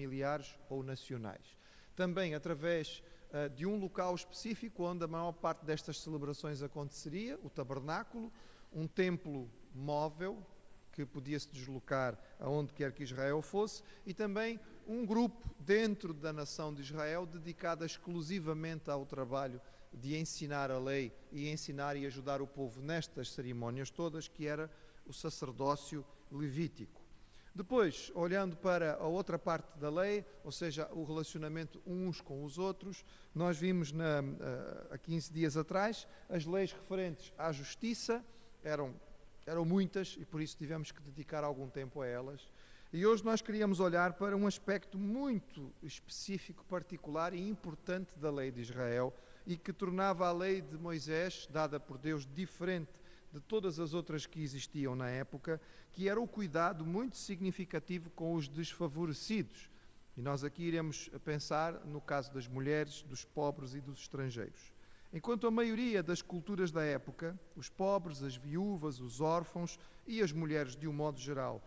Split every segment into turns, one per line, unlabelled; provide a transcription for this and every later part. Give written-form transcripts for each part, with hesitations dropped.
familiares ou nacionais. Também através de um local específico onde a maior parte destas celebrações aconteceria, o tabernáculo, um templo móvel que podia-se deslocar aonde quer que Israel fosse, e também um grupo dentro da nação de Israel dedicado exclusivamente ao trabalho de ensinar a lei e ensinar e ajudar o povo nestas cerimónias todas, que era o sacerdócio levítico. Depois, olhando para a outra parte da lei, ou seja, o relacionamento uns com os outros, nós vimos há 15 dias atrás, as leis referentes à justiça eram muitas e por isso tivemos que dedicar algum tempo a elas. E hoje nós queríamos olhar para um aspecto muito específico, particular e importante da lei de Israel e que tornava a lei de Moisés, dada por Deus, diferente de todas as outras que existiam na época, que era o cuidado muito significativo com os desfavorecidos. E nós aqui iremos pensar no caso das mulheres, dos pobres e dos estrangeiros. Enquanto a maioria das culturas da época, os pobres, as viúvas, os órfãos e as mulheres de um modo geral,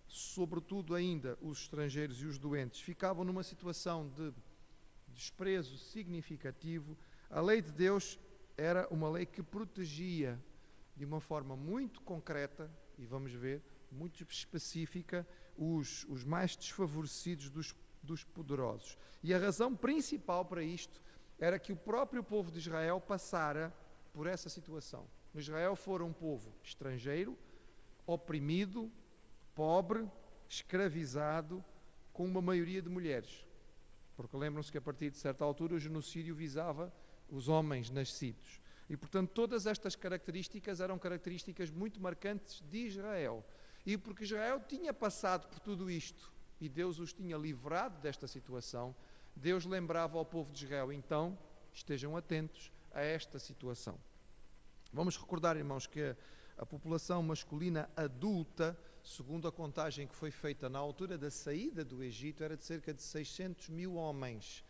sobretudo ainda os estrangeiros e os doentes, ficavam numa situação de desprezo significativo, a lei de Deus era uma lei que protegia de uma forma muito concreta, e vamos ver, muito específica, os mais desfavorecidos dos poderosos. E a razão principal para isto era que o próprio povo de Israel passara por essa situação. Israel fora um povo estrangeiro, oprimido, pobre, escravizado, com uma maioria de mulheres. Porque lembram-se que a partir de certa altura o genocídio visava os homens nascidos. E, portanto, todas estas características eram características muito marcantes de Israel. E porque Israel tinha passado por tudo isto e Deus os tinha livrado desta situação, Deus lembrava ao povo de Israel, então, estejam atentos a esta situação. Vamos recordar, irmãos, que a população masculina adulta, segundo a contagem que foi feita na altura da saída do Egito, era de cerca de 600 mil homens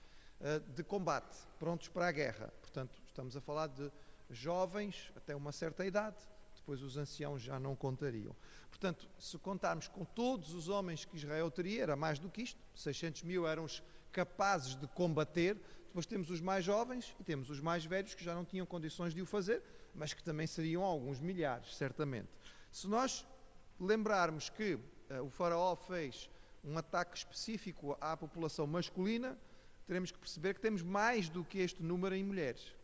de combate, prontos para a guerra. Portanto, estamos a falar de jovens até uma certa idade, depois os anciãos já não contariam. Portanto, se contarmos com todos os homens que Israel teria, era mais do que isto, 600 mil eram os capazes de combater, depois temos os mais jovens e temos os mais velhos que já não tinham condições de o fazer, mas que também seriam alguns milhares, certamente. Se nós lembrarmos que o faraó fez um ataque específico à população masculina, teremos que perceber que temos mais do que este número em mulheres.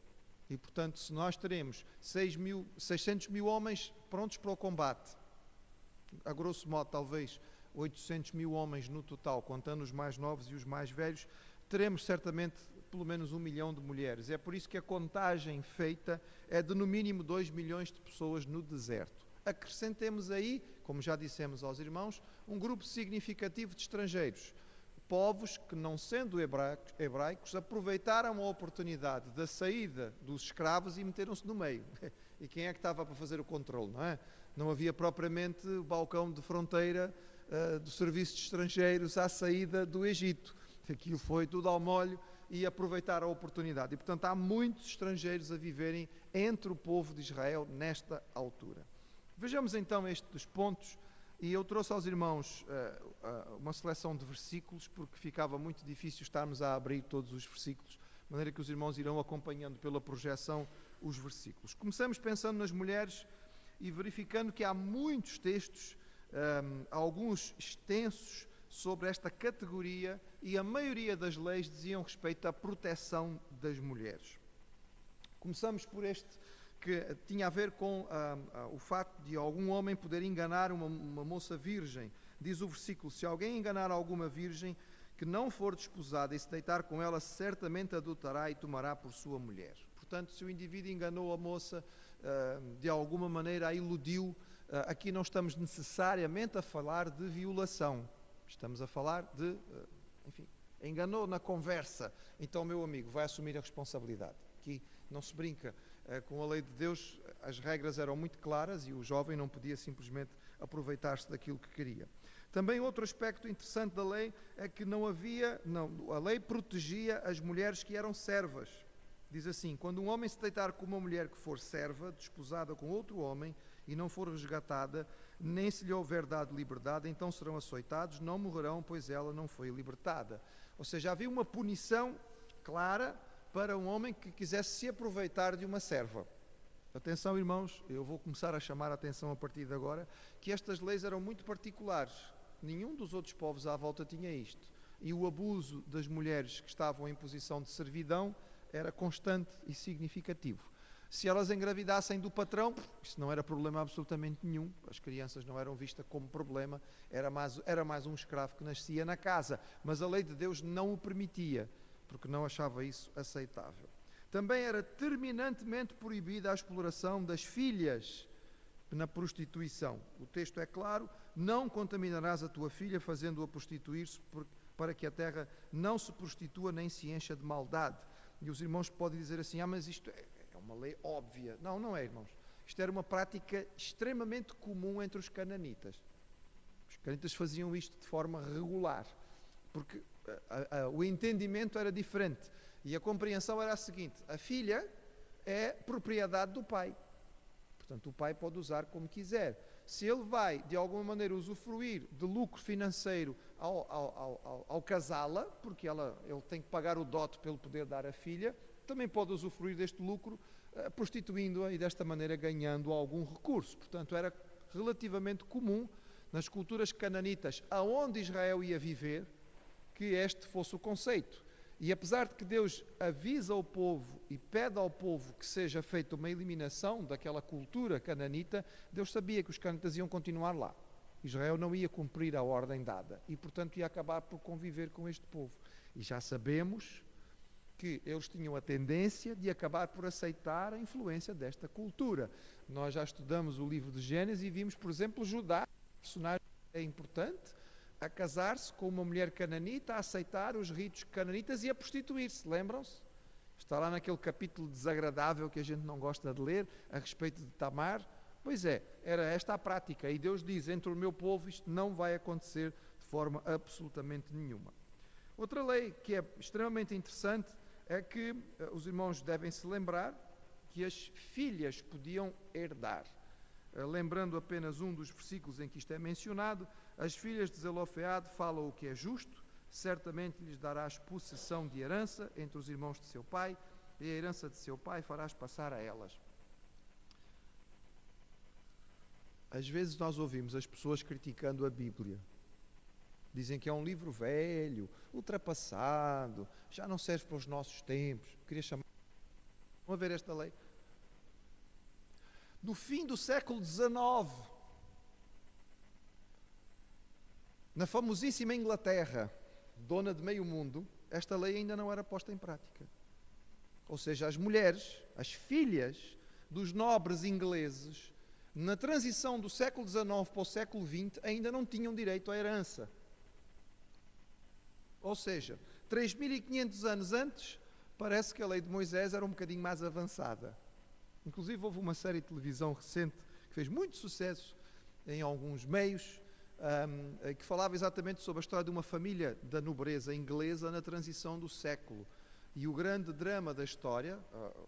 E, portanto, se nós teremos 600 mil homens prontos para o combate, a grosso modo, talvez 800 mil homens no total, contando os mais novos e os mais velhos, teremos certamente pelo menos 1 milhão de mulheres. É por isso que a contagem feita é de no mínimo 2 milhões de pessoas no deserto. Acrescentemos aí, como já dissemos aos irmãos, um grupo significativo de estrangeiros, povos que, não sendo hebraicos, aproveitaram a oportunidade da saída dos escravos e meteram-se no meio. E quem é que estava para fazer o controle, não é? Não havia propriamente o balcão de fronteira do serviço de estrangeiros à saída do Egito. Aquilo foi tudo ao molho e aproveitar a oportunidade. E, portanto, há muitos estrangeiros a viverem entre o povo de Israel nesta altura. Vejamos então estes pontos. E eu trouxe aos irmãos uma seleção de versículos, porque ficava muito difícil estarmos a abrir todos os versículos, de maneira que os irmãos irão acompanhando pela projeção os versículos. Começamos pensando nas mulheres e verificando que há muitos textos, alguns extensos, sobre esta categoria, e a maioria das leis diziam respeito à proteção das mulheres. Começamos por este, que tinha a ver com o facto de algum homem poder enganar uma moça virgem. Diz o versículo: se alguém enganar alguma virgem que não for desposada e se deitar com ela, certamente adulterará e tomará por sua mulher. Portanto, se o indivíduo enganou a moça, de alguma maneira a iludiu, aqui não estamos necessariamente a falar de violação. Estamos a falar de, enfim, enganou na conversa. Então, meu amigo, vai assumir a responsabilidade. Aqui não se brinca com a lei de Deus, as regras eram muito claras e o jovem não podia simplesmente aproveitar-se daquilo que queria. Também outro aspecto interessante da lei é que a lei protegia as mulheres que eram servas. Diz assim: quando um homem se deitar com uma mulher que for serva, desposada com outro homem, e não for resgatada, nem se lhe houver dado liberdade, então serão açoitados, não morrerão, pois ela não foi libertada. Ou seja, havia uma punição clara para um homem que quisesse se aproveitar de uma serva. Atenção, irmãos, eu vou começar a chamar a atenção a partir de agora, que estas leis eram muito particulares. Nenhum dos outros povos à volta tinha isto. E o abuso das mulheres que estavam em posição de servidão era constante e significativo. Se elas engravidassem do patrão, isso não era problema absolutamente nenhum. As crianças não eram vistas como problema, era mais um escravo que nascia na casa. Mas a lei de Deus não o permitia, porque não achava isso aceitável. Também era terminantemente proibida a exploração das filhas na prostituição. O texto é claro: não contaminarás a tua filha fazendo-a prostituir-se, para que a terra não se prostitua nem se encha de maldade. E os irmãos podem dizer assim: mas isto é uma lei óbvia. Não, não é, irmãos. Isto era uma prática extremamente comum entre os cananitas. Os cananitas faziam isto de forma regular, porque o entendimento era diferente. E a compreensão era a seguinte: a filha é propriedade do pai. Portanto, o pai pode usar como quiser. Se ele vai, de alguma maneira, usufruir de lucro financeiro ao casá-la, porque ele tem que pagar o dote pelo poder dar a filha, também pode usufruir deste lucro, prostituindo-a e desta maneira ganhando algum recurso. Portanto, era relativamente comum nas culturas cananitas, aonde Israel ia viver, que este fosse o conceito. E apesar de que Deus avisa o povo e pede ao povo que seja feita uma eliminação daquela cultura cananita, Deus sabia que os cananitas iam continuar lá. Israel não ia cumprir a ordem dada e, portanto, ia acabar por conviver com este povo. E já sabemos que eles tinham a tendência de acabar por aceitar a influência desta cultura. Nós já estudamos o livro de Gênesis e vimos, por exemplo, Judá, personagem é importante, a casar-se com uma mulher cananita, a aceitar os ritos cananitas e a prostituir-se, lembram-se? Está lá naquele capítulo desagradável que a gente não gosta de ler, a respeito de Tamar. Pois é, era esta a prática, e Deus diz: entre o meu povo isto não vai acontecer de forma absolutamente nenhuma. Outra lei que é extremamente interessante é que os irmãos devem se lembrar que as filhas podiam herdar. Lembrando apenas um dos versículos em que isto é mencionado: as filhas de Zelofeade falam o que é justo, certamente lhes darás possessão de herança entre os irmãos de seu pai, e a herança de seu pai farás passar a elas. Às vezes nós ouvimos as pessoas criticando a Bíblia. Dizem que é um livro velho, ultrapassado, já não serve para os nossos tempos. Queria chamar... Vamos ver esta lei. No fim do século XIX, na famosíssima Inglaterra, dona de meio mundo, esta lei ainda não era posta em prática. Ou seja, as mulheres, as filhas dos nobres ingleses, na transição do século XIX para o século XX, ainda não tinham direito à herança. Ou seja, 3.500 anos antes, parece que a lei de Moisés era um bocadinho mais avançada. Inclusive houve uma série de televisão recente que fez muito sucesso em alguns meios, que falava exatamente sobre a história de uma família da nobreza inglesa na transição do século. E o grande drama da história,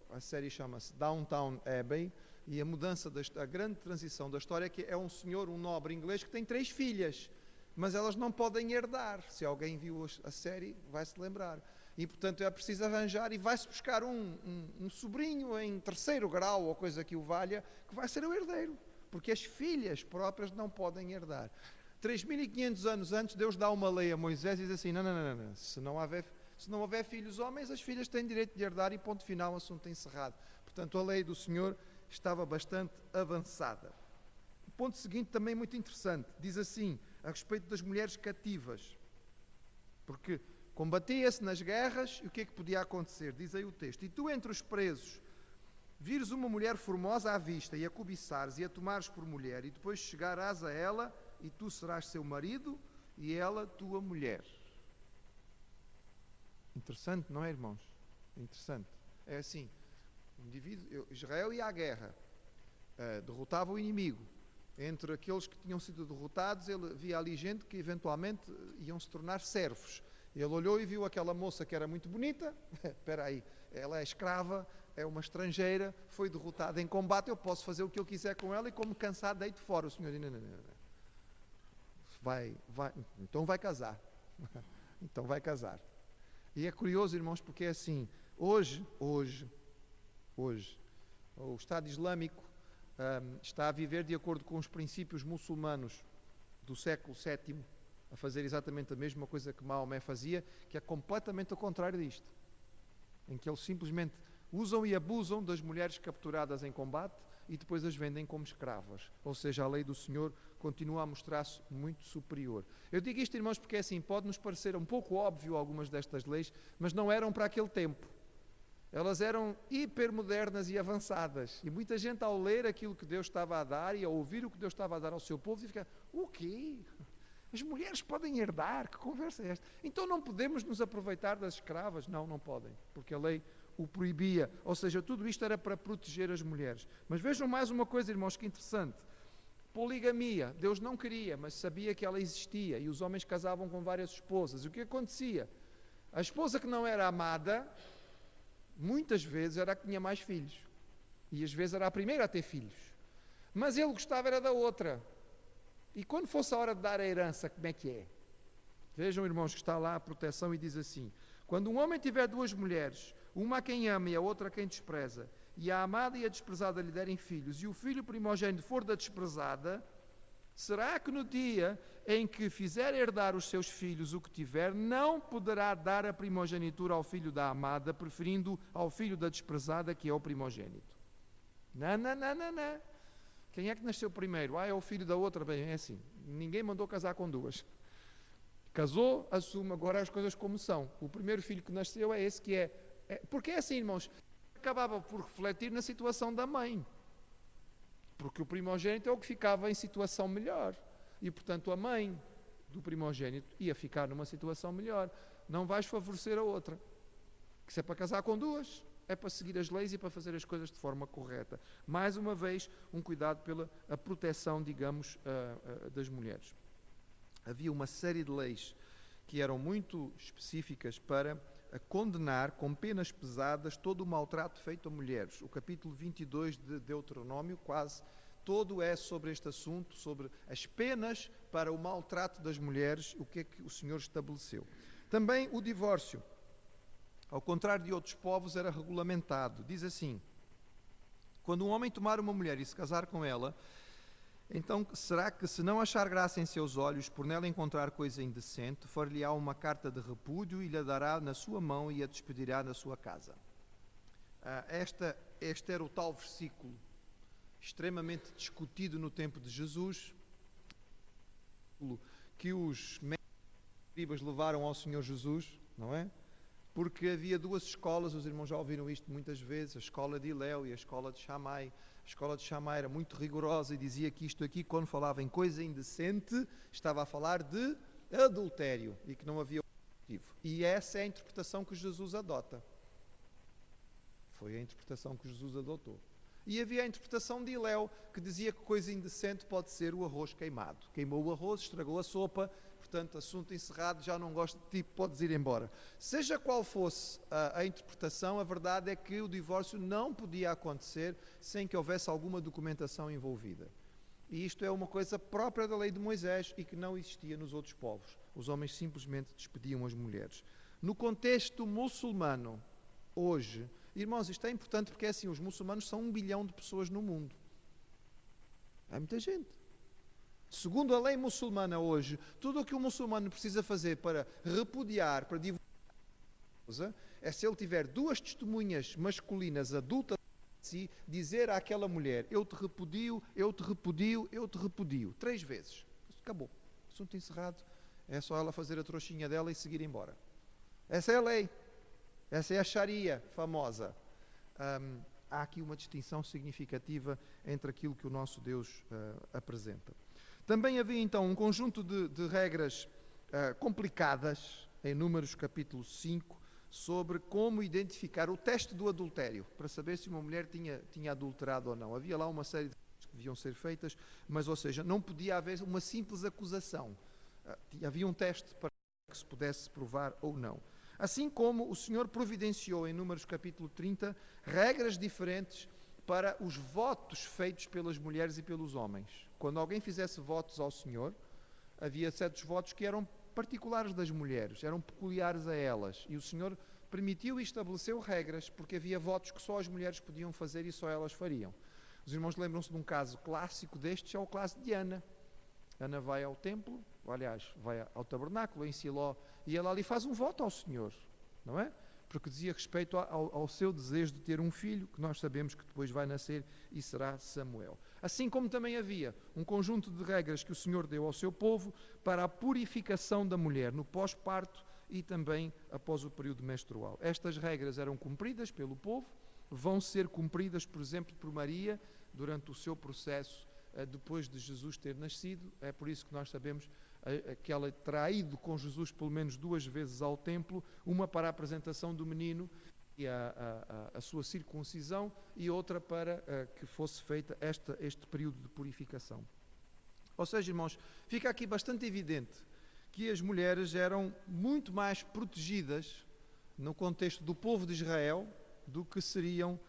a série chama-se Downton Abbey, e a mudança, a grande transição da história é que é um senhor, um nobre inglês, que tem 3 filhas, mas elas não podem herdar. Se alguém viu a série, vai-se lembrar. E, portanto, é preciso arranjar, e vai-se buscar um sobrinho em 3º grau, ou coisa que o valha, que vai ser o herdeiro, porque as filhas próprias não podem herdar. 3.500 anos antes, Deus dá uma lei a Moisés e diz assim: não, se não houver filhos homens, as filhas têm direito de herdar, e ponto final, assunto encerrado. Portanto, a lei do Senhor estava bastante avançada. O ponto seguinte também muito interessante, diz assim, a respeito das mulheres cativas, porque combatia-se nas guerras, e o que é que podia acontecer? Diz aí o texto: e tu entre os presos vires uma mulher formosa à vista, e a cobiçares, e a tomares por mulher, e depois chegarás a ela, e tu serás seu marido, e ela tua mulher. Interessante, não é, irmãos? Interessante. É assim, Israel ia à guerra, derrotava o inimigo. Entre aqueles que tinham sido derrotados, ele via ali gente que eventualmente iam se tornar servos. Ele olhou e viu aquela moça que era muito bonita. Espera aí, ela é escrava, é uma estrangeira, foi derrotada em combate, eu posso fazer o que eu quiser com ela e como cansado deito fora. O senhor diz, não. Então vai casar. Então vai casar. E é curioso, irmãos, porque é assim, hoje, o Estado Islâmico está a viver de acordo com os princípios muçulmanos do século VII, a fazer exatamente a mesma coisa que Maomé fazia, que é completamente ao contrário disto, em que eles simplesmente usam e abusam das mulheres capturadas em combate e depois as vendem como escravas. Ou seja, a lei do Senhor continua a mostrar-se muito superior. Eu digo isto, irmãos, porque é assim, pode-nos parecer um pouco óbvio algumas destas leis, mas não eram para aquele tempo. Elas eram hipermodernas e avançadas. E muita gente, ao ler aquilo que Deus estava a dar e ao ouvir o que Deus estava a dar ao seu povo, fica, o quê? As mulheres podem herdar? Que conversa é esta? Então não podemos nos aproveitar das escravas? Não, não podem, porque a lei o proibia. Ou seja, tudo isto era para proteger as mulheres. Mas vejam mais uma coisa, irmãos, que interessante. Poligamia, Deus não queria, mas sabia que ela existia, e os homens casavam com várias esposas. E o que acontecia? A esposa que não era amada, muitas vezes era a que tinha mais filhos, e às vezes era a primeira a ter filhos, mas ele gostava era da outra. E quando fosse a hora de dar a herança, como é que é? Vejam, irmãos, que está lá a proteção e diz assim: quando um homem tiver duas mulheres, uma a quem ama e a outra a quem despreza, e a amada e a desprezada lhe derem filhos, e o filho primogênito for da desprezada, será que no dia em que fizer herdar os seus filhos o que tiver, não poderá dar a primogenitura ao filho da amada, preferindo ao filho da desprezada, que é o primogênito? Não. Quem é que nasceu primeiro? É o filho da outra. Bem, é assim, ninguém mandou casar com duas. Casou, assume agora as coisas como são. O primeiro filho que nasceu é esse que é. Porque é assim, irmãos, acabava por refletir na situação da mãe. Porque o primogênito é o que ficava em situação melhor. E, portanto, a mãe do primogênito ia ficar numa situação melhor. Não vais favorecer a outra. Que se é para casar com duas, é para seguir as leis e para fazer as coisas de forma correta. Mais uma vez, um cuidado pela a proteção, digamos, das mulheres. Havia uma série de leis que eram muito específicas para condenar com penas pesadas todo o maltrato feito a mulheres. O capítulo 22 de Deuteronômio, quase todo é sobre este assunto, sobre as penas para o maltrato das mulheres, o que é que o Senhor estabeleceu. Também o divórcio, ao contrário de outros povos, era regulamentado. Diz assim: quando um homem tomar uma mulher e se casar com ela, então será que, se não achar graça em seus olhos, por nela encontrar coisa indecente, far-lhe-á uma carta de repúdio e lhe dará na sua mão e a despedirá da sua casa. Este era o tal versículo extremamente discutido no tempo de Jesus, que os escribas levaram ao Senhor Jesus, não é? Porque havia duas escolas, os irmãos já ouviram isto muitas vezes, a escola de Hilel e a escola de Shammai. A escola de Shammai era muito rigorosa e dizia que isto aqui, quando falava em coisa indecente, estava a falar de adultério e que não havia motivo. E essa é a interpretação que Jesus adota. Foi a interpretação que Jesus adotou. E havia a interpretação de Hilel, que dizia que coisa indecente pode ser o arroz queimado. Queimou o arroz, estragou a sopa, portanto, assunto encerrado, já não gosto de ti, podes ir embora. Seja qual fosse a interpretação, a verdade é que o divórcio não podia acontecer sem que houvesse alguma documentação envolvida. E isto é uma coisa própria da lei de Moisés e que não existia nos outros povos. Os homens simplesmente despediam as mulheres. No contexto muçulmano, hoje, irmãos, isto é importante porque é assim, os muçulmanos são 1 bilhão de pessoas no mundo. É muita gente. Segundo a lei muçulmana hoje, tudo o que o muçulmano precisa fazer para repudiar, para divorciar, é se ele tiver duas testemunhas masculinas adultas de si, dizer àquela mulher: eu te repudio, eu te repudio, eu te repudio. 3 vezes. Acabou. Assunto encerrado. É só ela fazer a trouxinha dela e seguir embora. Essa é a lei. Essa é a Sharia famosa. Há aqui uma distinção significativa entre aquilo que o nosso Deus apresenta. Também havia então um conjunto de regras complicadas, em Números capítulo 5, sobre como identificar o teste do adultério, para saber se uma mulher tinha adulterado ou não. Havia lá uma série de coisas que deviam ser feitas, mas, ou seja, não podia haver uma simples acusação. Havia um teste para que se pudesse provar ou não. Assim como o Senhor providenciou em Números capítulo 30 regras diferentes para os votos feitos pelas mulheres e pelos homens. Quando alguém fizesse votos ao Senhor, havia certos votos que eram particulares das mulheres, eram peculiares a elas. E o Senhor permitiu e estabeleceu regras, porque havia votos que só as mulheres podiam fazer e só elas fariam. Os irmãos lembram-se de um caso clássico destes, é o caso de Ana. Ana vai ao templo, aliás, vai ao tabernáculo em Siló, e ela ali faz um voto ao Senhor, não é? Porque dizia respeito ao seu desejo de ter um filho, que nós sabemos que depois vai nascer e será Samuel. Assim como também havia um conjunto de regras que o Senhor deu ao seu povo para a purificação da mulher no pós-parto e também após o período menstrual. Estas regras eram cumpridas pelo povo, vão ser cumpridas, por exemplo, por Maria, durante o seu processo depois de Jesus ter nascido. É por isso que nós sabemos que ela terá ido com Jesus pelo menos 2 vezes ao templo, uma para a apresentação do menino e a sua circuncisão, e outra para que fosse feita este período de purificação. Ou seja, irmãos, fica aqui bastante evidente que as mulheres eram muito mais protegidas no contexto do povo de Israel do que seriam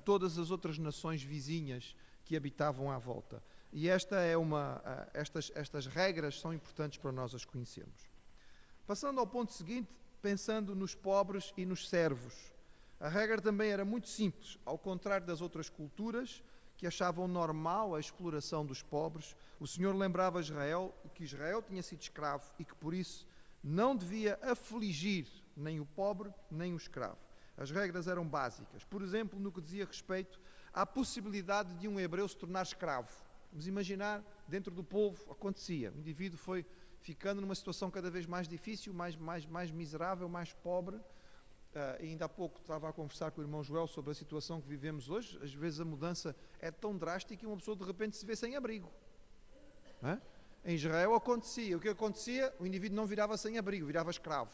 todas as outras nações vizinhas que habitavam à volta. E estas regras são importantes para nós as conhecermos. Passando ao ponto seguinte, pensando nos pobres e nos servos. A regra também era muito simples, ao contrário das outras culturas que achavam normal a exploração dos pobres. O Senhor lembrava Israel que Israel tinha sido escravo e que por isso não devia afligir nem o pobre nem o escravo. As regras eram básicas. Por exemplo, no que dizia respeito à possibilidade de um hebreu se tornar escravo. Vamos imaginar, dentro do povo acontecia. O indivíduo foi ficando numa situação cada vez mais difícil, mais miserável, mais pobre. Ainda há pouco estava a conversar com o irmão Joel sobre a situação que vivemos hoje. Às vezes a mudança é tão drástica que uma pessoa de repente se vê sem abrigo. Não é? Em Israel acontecia. O que acontecia? O indivíduo não virava sem abrigo, virava escravo.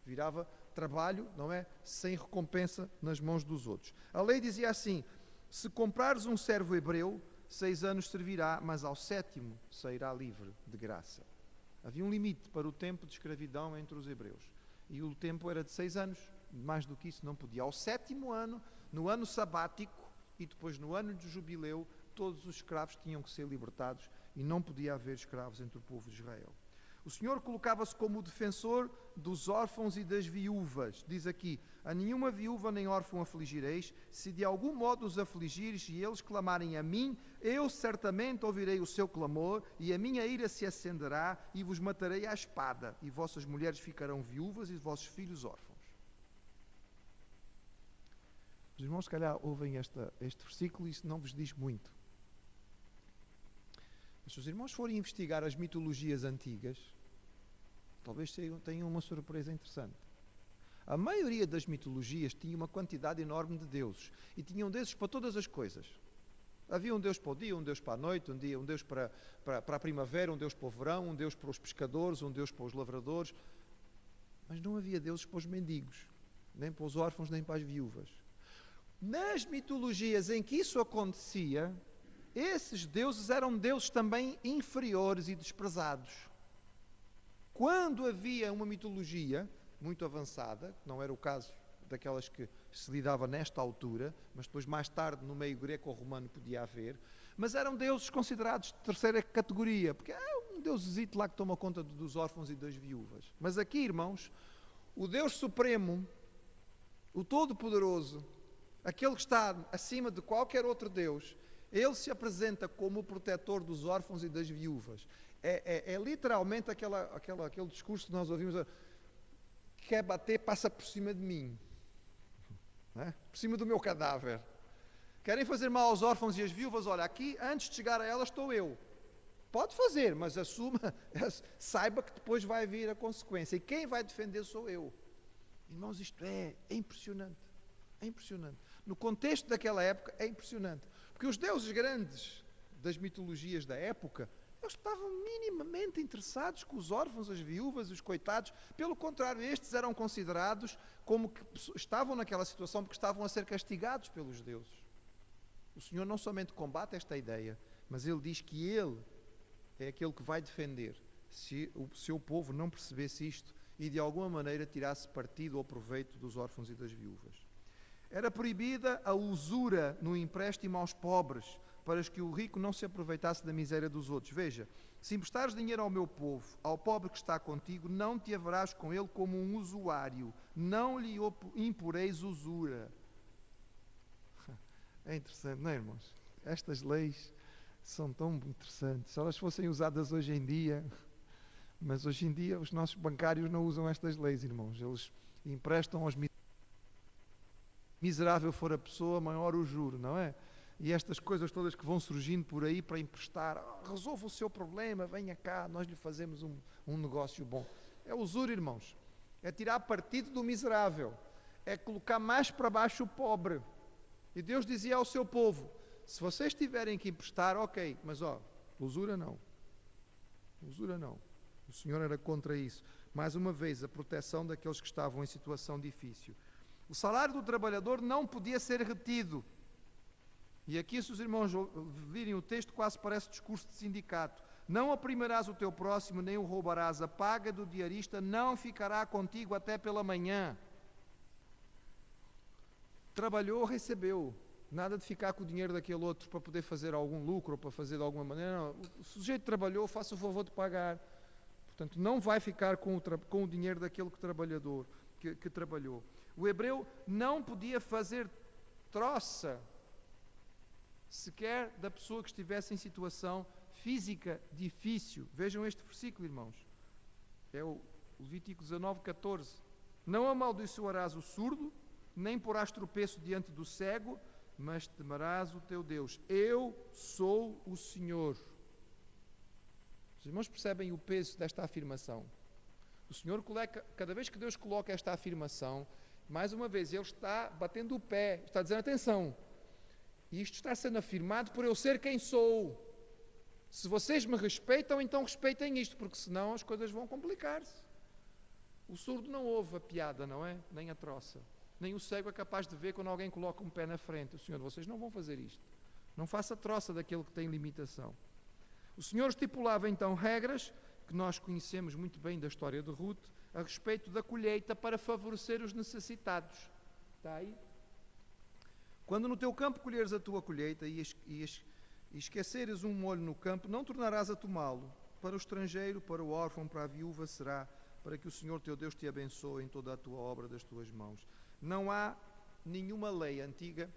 Virava trabalho, não é? Sem recompensa nas mãos dos outros. A lei dizia assim: se comprares um servo hebreu, 6 anos servirá, mas ao 7º sairá livre de graça. Havia um limite para o tempo de escravidão entre os hebreus. E o tempo era de 6 anos, mais do que isso não podia. Ao 7º ano, no ano sabático e depois no ano de jubileu, todos os escravos tinham que ser libertados e não podia haver escravos entre o povo de Israel. O Senhor colocava-se como o defensor dos órfãos e das viúvas. Diz aqui: a nenhuma viúva nem órfão afligireis, se de algum modo os afligires e eles clamarem a mim, eu certamente ouvirei o seu clamor, e a minha ira se acenderá, e vos matarei à espada, e vossas mulheres ficarão viúvas e vossos filhos órfãos. Os irmãos, se calhar, ouvem este versículo e isso não vos diz muito. Mas se os irmãos forem investigar as mitologias antigas, talvez tenham uma surpresa interessante. A maioria das mitologias tinha uma quantidade enorme de deuses, e tinham deuses para todas as coisas. Havia um Deus para o dia, um Deus para a noite, um Deus para a primavera, um Deus para o verão, um Deus para os pescadores, um Deus para os lavradores. Mas não havia deuses para os mendigos, nem para os órfãos, nem para as viúvas. Nas mitologias em que isso acontecia, esses deuses eram deuses também inferiores e desprezados. Quando havia uma mitologia muito avançada, não era o caso daquelas que se lidava nesta altura, mas depois mais tarde no meio greco-romano podia haver, mas eram deuses considerados de terceira categoria, porque é um deusezito lá que toma conta dos órfãos e das viúvas. Mas aqui, irmãos, o Deus Supremo, o Todo-Poderoso, aquele que está acima de qualquer outro Deus, ele se apresenta como o protetor dos órfãos e das viúvas. É literalmente aquele discurso que nós ouvimos: quer bater, passa por cima de mim, não é? Por cima do meu cadáver. Querem fazer mal aos órfãos e às viúvas? Olha, aqui, antes de chegar a elas, estou eu. Pode fazer, mas assuma, saiba que depois vai vir a consequência. E quem vai defender sou eu. Irmãos, isto é impressionante. É impressionante. No contexto daquela época, é impressionante. Porque os deuses grandes das mitologias da época, eles estavam minimamente interessados com os órfãos, as viúvas, os coitados. Pelo contrário, estes eram considerados como que estavam naquela situação porque estavam a ser castigados pelos deuses. O Senhor não somente combate esta ideia, mas Ele diz que Ele é aquele que vai defender, se o seu povo não percebesse isto e de alguma maneira tirasse partido ou proveito dos órfãos e das viúvas. Era proibida a usura no empréstimo aos pobres, para que o rico não se aproveitasse da miséria dos outros. Veja, se emprestares dinheiro ao meu povo, ao pobre que está contigo, não te haverás com ele como um usuário, não lhe imporeis usura. É interessante, não é, irmãos? Estas leis são tão interessantes. Se elas fossem usadas hoje em dia, mas hoje em dia os nossos bancários não usam estas leis, irmãos. Eles emprestam aos miserável for a pessoa, maior o juro, não é? E estas coisas todas que vão surgindo por aí para emprestar, resolva o seu problema, venha cá, nós lhe fazemos um negócio bom. É usura, irmãos. É tirar partido do miserável. É colocar mais para baixo o pobre. E Deus dizia ao seu povo, se vocês tiverem que emprestar, ok, mas usura não. Usura não. O Senhor era contra isso. Mais uma vez, a proteção daqueles que estavam em situação difícil. O salário do trabalhador não podia ser retido. E aqui, se os irmãos virem o texto, quase parece discurso de sindicato. Não oprimirás o teu próximo, nem o roubarás. A paga do diarista não ficará contigo até pela manhã. Trabalhou, recebeu. Nada de ficar com o dinheiro daquele outro para poder fazer algum lucro ou para fazer de alguma maneira. Não. O sujeito trabalhou, faça o favor de pagar. Portanto, não vai ficar com o dinheiro daquele que trabalhou. O hebreu não podia fazer troça sequer da pessoa que estivesse em situação física difícil. Vejam este versículo, irmãos. É o Levítico 19:14. Não amaldiçoarás o surdo, nem porás tropeço diante do cego, mas temerás o teu Deus. Eu sou o Senhor. Os irmãos percebem o peso desta afirmação? O Senhor coloca, cada vez que Deus coloca esta afirmação, mais uma vez, Ele está batendo o pé, está dizendo, atenção, isto está sendo afirmado por eu ser quem sou. Se vocês me respeitam, então respeitem isto, porque senão as coisas vão complicar-se. O surdo não ouve a piada, não é? Nem a troça. Nem o cego é capaz de ver quando alguém coloca um pé na frente. O Senhor, vocês não vão fazer isto. Não faça troça daquele que tem limitação. O Senhor estipulava então regras, que nós conhecemos muito bem da história de Ruth, a respeito da colheita para favorecer os necessitados. Está aí? Quando no teu campo colheres a tua colheita e esqueceres um molho no campo, não tornarás a tomá-lo. Para o estrangeiro, para o órfão, para a viúva será, para que o Senhor teu Deus te abençoe em toda a tua obra das tuas mãos. Não há nenhuma lei antiga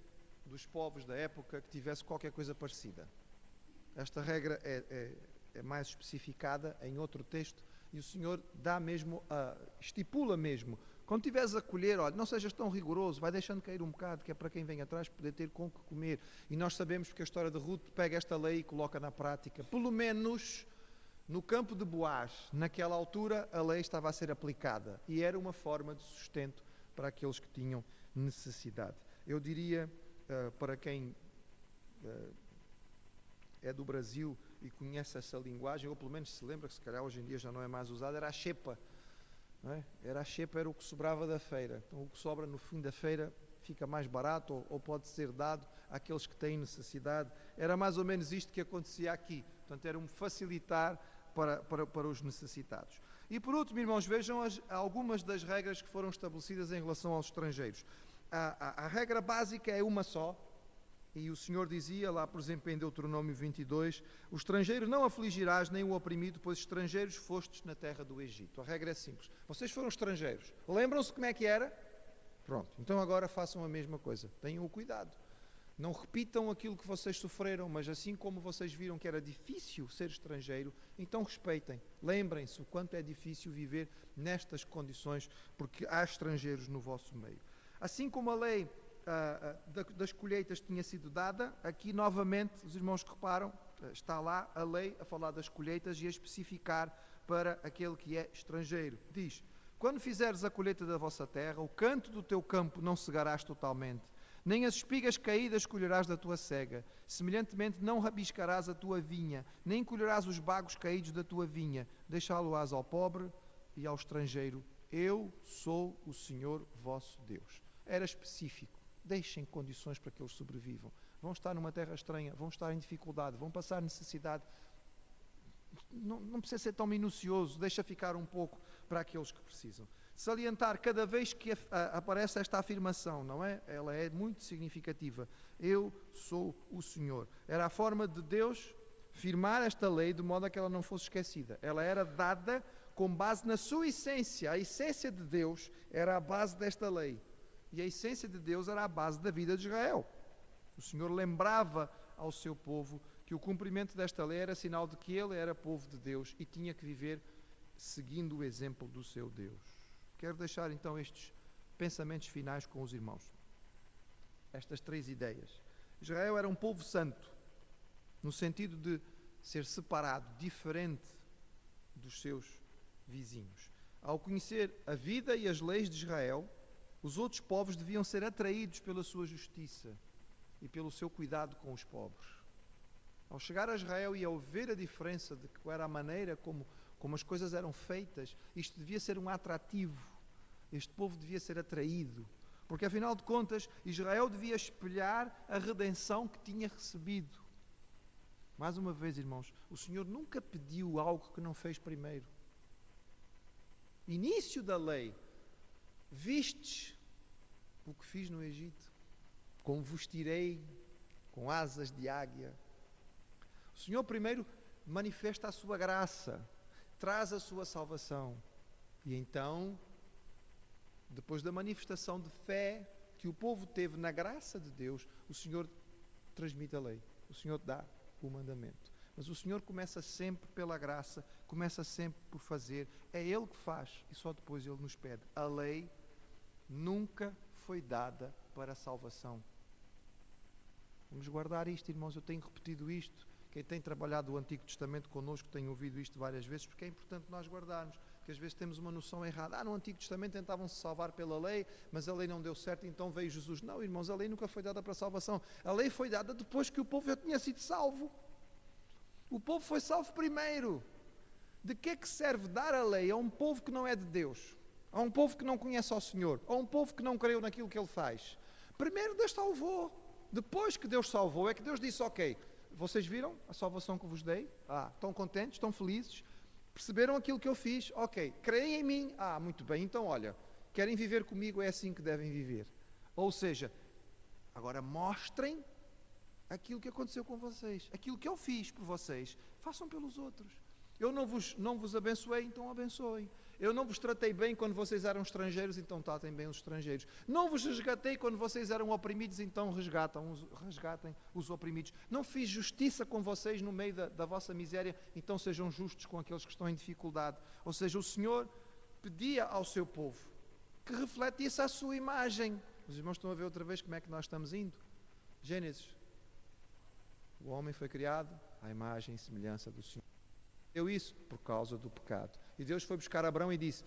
dos povos da época que tivesse qualquer coisa parecida. Esta regra é mais especificada em outro texto e o Senhor estipula mesmo. Quando estiveres a colher, olha, não sejas tão rigoroso, vai deixando cair um bocado, que é para quem vem atrás poder ter com que comer. E nós sabemos porque a história de Ruth pega esta lei e coloca na prática. Pelo menos no campo de Boaz, naquela altura, a lei estava a ser aplicada e era uma forma de sustento para aqueles que tinham necessidade. Eu diria, para quem é do Brasil e conhece essa linguagem, ou pelo menos se lembra, que se calhar hoje em dia já não é mais usada, era a xepa. Não é? Era o que sobrava da feira. Então o que sobra no fim da feira fica mais barato ou pode ser dado àqueles que têm necessidade. Era mais ou menos isto que acontecia aqui. Portanto, era um facilitar para os necessitados. E por último, irmãos, vejam algumas das regras que foram estabelecidas em relação aos estrangeiros. A regra básica é uma só, e o Senhor dizia lá, por exemplo, em Deuteronômio 22, o estrangeiro não afligirás nem o oprimido, pois estrangeiros fostes na terra do Egito. A regra é simples. Vocês foram estrangeiros. Lembram-se como é que era? Pronto. Então agora façam a mesma coisa. Tenham o cuidado. Não repitam aquilo que vocês sofreram, mas assim como vocês viram que era difícil ser estrangeiro, então respeitem. Lembrem-se o quanto é difícil viver nestas condições, porque há estrangeiros no vosso meio. Assim como a lei das colheitas tinha sido dada, aqui novamente, os irmãos que reparam, está lá a lei a falar das colheitas e a especificar para aquele que é estrangeiro. Diz, quando fizeres a colheita da vossa terra, o canto do teu campo não cegarás totalmente, nem as espigas caídas colherás da tua cega. Semelhantemente não rabiscarás a tua vinha, nem colherás os bagos caídos da tua vinha. Deixá-lo-ás ao pobre e ao estrangeiro. Eu sou o Senhor vosso Deus. Era específico. Deixem condições para que eles sobrevivam. Vão estar numa terra estranha, vão estar em dificuldade, vão passar necessidade. não precisa ser tão minucioso, deixa ficar um pouco para aqueles que precisam. Salientar cada vez que aparece esta afirmação, não é? Ela é muito significativa. Eu sou o Senhor. Era a forma de Deus firmar esta lei de modo a que ela não fosse esquecida. Ela era dada com base na sua essência. A essência de Deus era a base desta lei. E a essência de Deus era a base da vida de Israel. O Senhor lembrava ao seu povo que o cumprimento desta lei era sinal de que ele era povo de Deus e tinha que viver seguindo o exemplo do seu Deus. Quero deixar então estes pensamentos finais com os irmãos. Estas 3 ideias. Israel era um povo santo, no sentido de ser separado, diferente dos seus vizinhos. Ao conhecer a vida e as leis de Israel, os outros povos deviam ser atraídos pela sua justiça e pelo seu cuidado com os pobres. Ao chegar a Israel e ao ver a diferença de que era a maneira como as coisas eram feitas, isto devia ser um atrativo. Este povo devia ser atraído. Porque, afinal de contas, Israel devia espelhar a redenção que tinha recebido. Mais uma vez, irmãos, o Senhor nunca pediu algo que não fez primeiro. Início da lei. Vistes o que fiz no Egito, como vos tirei com asas de águia. O Senhor primeiro manifesta a sua graça, traz a sua salvação. E então, depois da manifestação de fé que o povo teve na graça de Deus, o Senhor transmite a lei, o Senhor dá o mandamento. Mas o Senhor começa sempre pela graça, começa sempre por fazer. É Ele que faz e só depois Ele nos pede. A lei nunca foi dada para a salvação. Vamos guardar isto, irmãos. Eu tenho repetido isto. Quem tem trabalhado o Antigo Testamento connosco tem ouvido isto várias vezes, porque é importante nós guardarmos, porque às vezes temos uma noção errada. No Antigo Testamento tentavam-se salvar pela lei, mas a lei não deu certo, então veio Jesus. Não, irmãos, a lei nunca foi dada para a salvação. A lei foi dada depois que o povo já tinha sido salvo. O povo foi salvo primeiro. De que é que serve dar a lei a um povo que não é de Deus? A um povo que não conhece ao Senhor? A um povo que não creu naquilo que Ele faz? Primeiro Deus salvou. Depois que Deus salvou, é que Deus disse, ok, vocês viram a salvação que vos dei? Estão contentes? Estão felizes? Perceberam aquilo que eu fiz? Ok, creem em mim? Muito bem, então olha, querem viver comigo? É assim que devem viver. Ou seja, agora mostrem aquilo que aconteceu com vocês, aquilo que eu fiz por vocês, façam pelos outros. Eu não vos abençoei, então abençoem. Eu não vos tratei bem quando vocês eram estrangeiros, então tratem bem os estrangeiros. Não vos resgatei quando vocês eram oprimidos, então resgatem os oprimidos. Não fiz justiça com vocês no meio da vossa miséria, então sejam justos com aqueles que estão em dificuldade. Ou seja, o Senhor pedia ao seu povo que refletisse a sua imagem. Os irmãos estão a ver outra vez como é que nós estamos indo. Gênesis. O homem foi criado à imagem e semelhança do Senhor. Deu isso por causa do pecado. E Deus foi buscar Abraão e disse,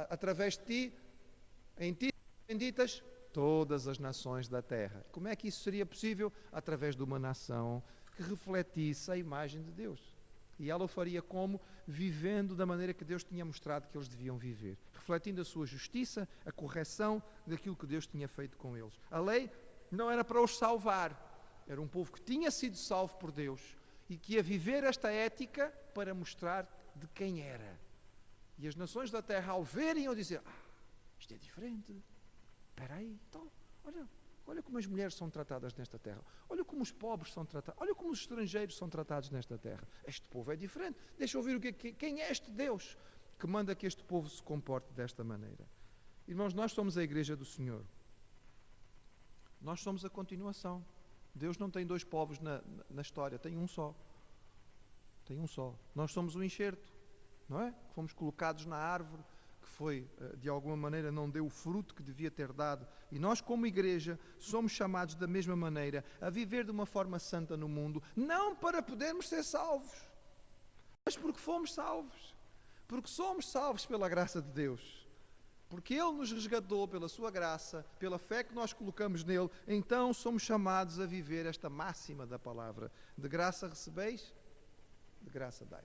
através de ti, em ti benditas todas as nações da terra. Como é que isso seria possível? Através de uma nação que refletisse a imagem de Deus. E ela o faria como? Vivendo da maneira que Deus tinha mostrado que eles deviam viver. Refletindo a sua justiça, a correção daquilo que Deus tinha feito com eles. A lei não era para os salvar. Era um povo que tinha sido salvo por Deus e que ia viver esta ética para mostrar de quem era. E as nações da terra, ao verem, iam dizer, isto é diferente. Espera aí, então, olha como as mulheres são tratadas nesta terra. Olha como os pobres são tratados. Olha como os estrangeiros são tratados nesta terra. Este povo é diferente. Deixa eu ouvir quem é este Deus que manda que este povo se comporte desta maneira. Irmãos, nós somos a igreja do Senhor. Nós somos a continuação. Deus não tem 2 povos na história, tem um só. Tem um só. Nós somos o enxerto, não é? Fomos colocados na árvore que foi, de alguma maneira, não deu o fruto que devia ter dado. E nós, como igreja, somos chamados da mesma maneira a viver de uma forma santa no mundo, não para podermos ser salvos, mas porque fomos salvos. Porque somos salvos pela graça de Deus. Porque Ele nos resgatou pela sua graça, pela fé que nós colocamos nele, então somos chamados a viver esta máxima da palavra. De graça recebeis, de graça dai.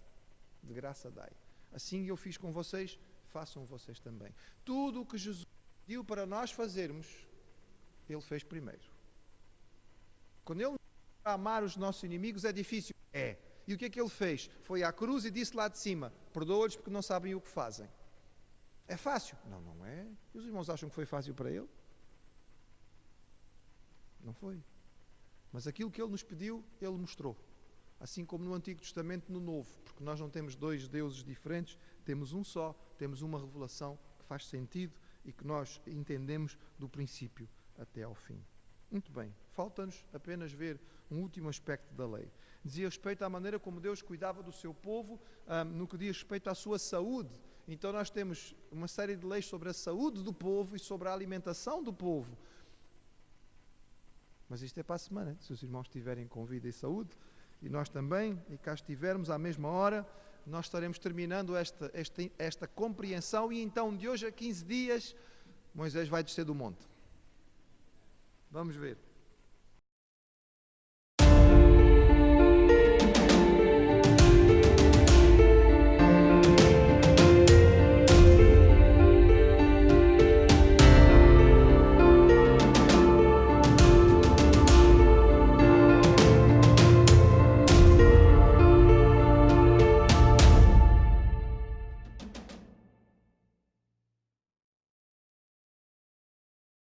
De graça dai. Assim eu fiz com vocês, façam vocês também. Tudo o que Jesus pediu para nós fazermos, Ele fez primeiro. Quando Ele nos diz para amar os nossos inimigos, é difícil. É. E o que é que ele fez? Foi à cruz e disse lá de cima: perdoa-lhes porque não sabem o que fazem. É fácil? Não, não é. E os irmãos acham que foi fácil para ele? Não foi. Mas aquilo que ele nos pediu, ele mostrou. Assim como no Antigo Testamento, no Novo. Porque nós não temos dois deuses diferentes, temos um só, temos uma revelação que faz sentido e que nós entendemos do princípio até ao fim. Muito bem. Falta-nos apenas ver um último aspecto da lei. Dizia respeito à maneira como Deus cuidava do seu povo, no que diz respeito à sua saúde. Então nós temos uma série de leis sobre a saúde do povo e sobre a alimentação do povo. Mas isto é para a semana, se os irmãos estiverem com vida e saúde, e nós também, e cá estivermos à mesma hora, nós estaremos terminando esta compreensão, e então de hoje a 15 dias, Moisés vai descer do monte. Vamos ver.